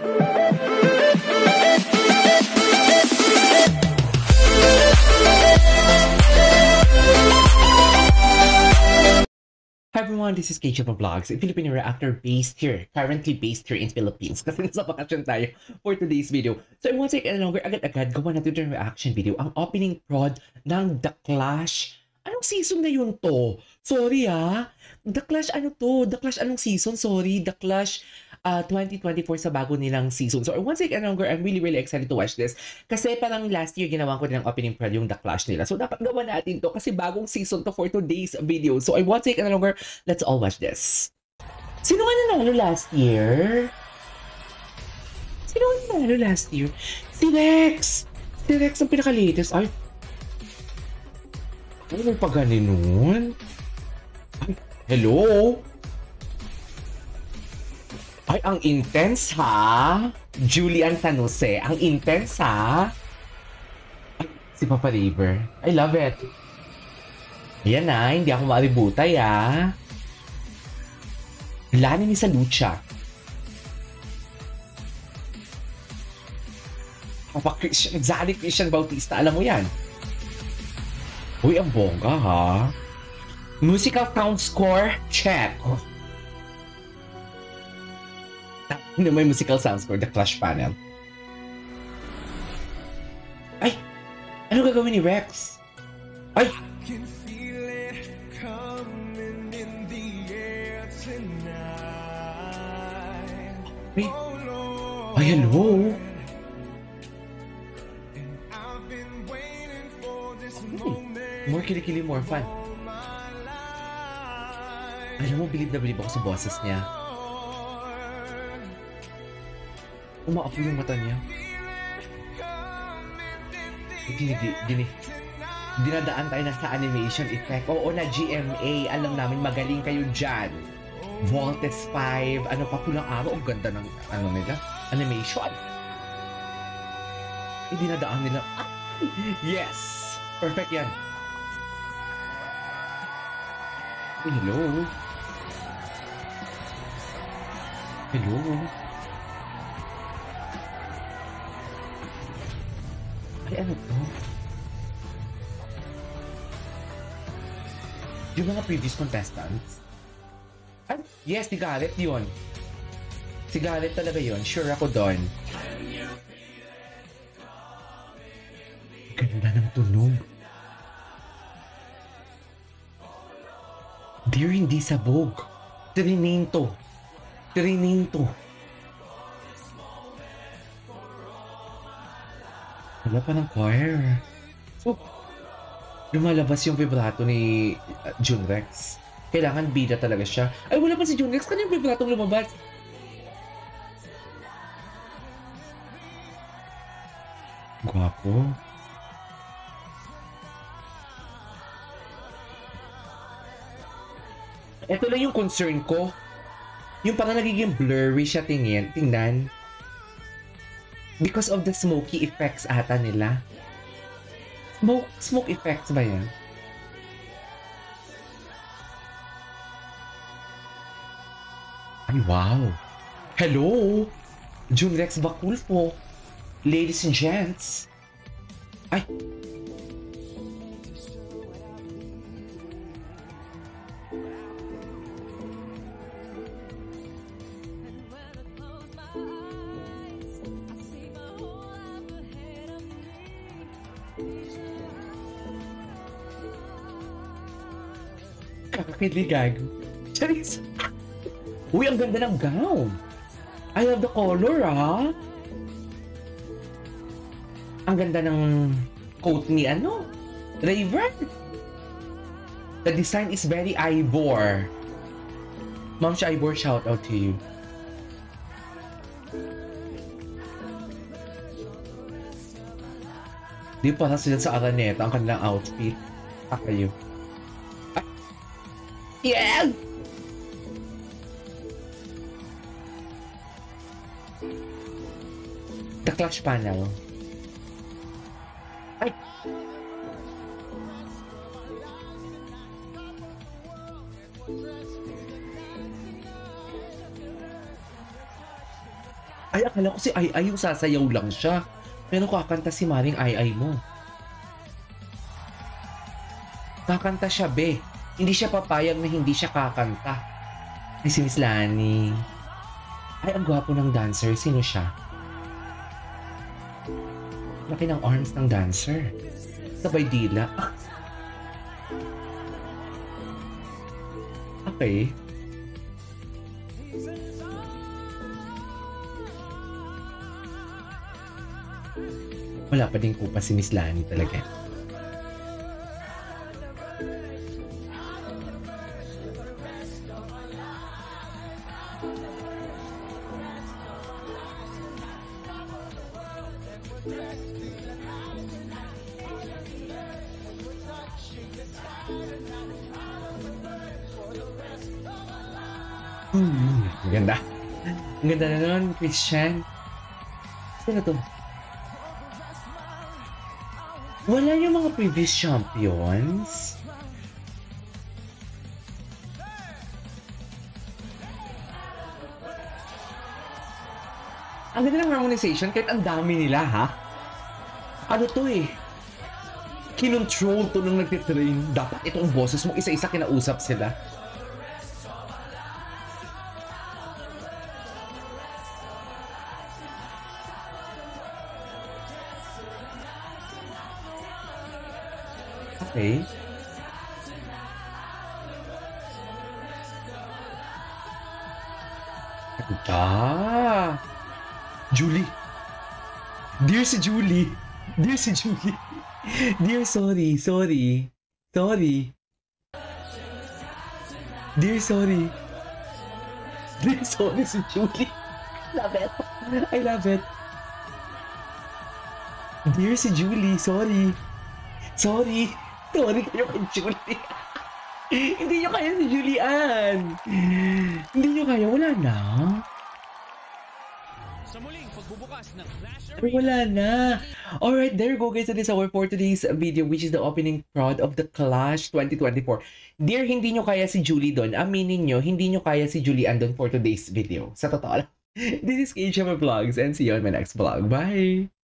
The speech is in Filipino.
Hi everyone, this is KJ Vlogs, a Filipino reactor currently based here in Philippines. Kasi nasa bakasyon tayo for today's video. So I won't take any longer, agad-agad gawa natin yung reaction video. Ang opening prod ng The Clash. Anong season na yun to? Sorry The Clash ano to? The Clash anong season? Sorry, The Clash 2024 sa bago nilang season. So I won't take any longer, I'm really excited to watch this. Kasi parang last year ginawa ko din ang opening prod yung The Clash nila. So dapat gawa natin to kasi bagong season to for today's video. So I won't take any longer, let's all watch this. Sino nga nanalo last year? Sino nga nanalo last year? Si Rex! Si Rex ang pinaka-latest. Ay, may pag-ganon? Ay, hello? Ay, ang intense ha? Julian Tanuse, ang intense ha? Ay, si Papa River. I love it. Ayan na, hindi ako maaributay Lani ni sa lucha. Papa Christian, exactly Christian Bautista, alam mo yan. Uy, ang bongga ha? Musical sound score, check. May musical sound score, The Clash panel. Ay! Ano gagawin ni Rex? Ay! Wait. Ay, hello! More kilikili, more fun. Alam mo, believe na believe ako sa boses niya. Umaapo yung mata niya. Dinadaan tayo na sa animation effect. Oo na, GMA. Alam namin, magaling kayo dyan. Voltes 5. Ano pa, pulang araw. Ang ganda ng nila. Animation. Dinadaan nila. Ah, yes! Perfect yan. Hello? Hello? Ay, ano to? Yung mga previous contestants? Ay, yes, si Garrett yun. Si Garrett talaga yun. Sure ako doon. Ganda ng tunog. Dear, hindi sabog. Trinito. Wala pa ng choir. So, lumalabas yung vibrato ni Junrex. Kailangan bida talaga siya. Ay, wala pa si Junrex. Kano yung vibrato lumabas? Gwapo. Ito lang yung concern ko. Yung parang nagiging blurry siya tingnan. Because of the smoky effects ata nila. Smoke effects ba yan? Ay, wow! Hello! Junrex Bakulfo! Ladies and gents! Ay! Kakakiligago. Charis! Uy, ang ganda ng gown! I love the color, Ang ganda ng coat ni Raven. The design is very Ivor. Ma'am siya Ivor, shout out to you. Di pa sila sa Araneta ang kanilang outfit. Kayo. Yes! The Clash panel. Ay! Ay, akala ko si Ai Ai yung sasayaw lang siya. Pero kakanta si Maring Ai Ai mo. Kakanta siya, be. Hindi siya papayag na hindi siya kakanta. Ay, si Miss Lani. Ay, ang gwapo ng dancer. Sino siya? Laki ng arms ng dancer. Sabay dila. Ah. Okay. Wala pa din kupa si Miss Lani talaga. Ang ganda. Ang ganda na nun, Christian. Sino to? Wala yung mga previous champions? Ang ganda ng harmonization kahit ang dami nila, ha? Ano to eh? Kinontrol to nung nagtitrain. Dapat itong boses mo isa-isa kinausap sila. Okay. Ah! Julie! Dear si Julie! Dear si Julie! Dear, sorry. Dear, sorry. Dear, sorry si Julie. Love it. I love it. Dear si Julie, sorry. Sorry kayo kay Julie. Hindi nyo kaya si Julian. Hindi nyo kaya, wala na. Sa muling pagbubukas ng Clash Pero wala na. Alright, there you go guys. That is our for today's video, which is the opening prod of the Clash 2024. Dear, hindi nyo kaya si Julie doon. Aminin nyo, hindi nyo kaya si Julian doon for today's video. Sa totoo lang. This is KHM Vlogs and see you on my next vlog. Bye!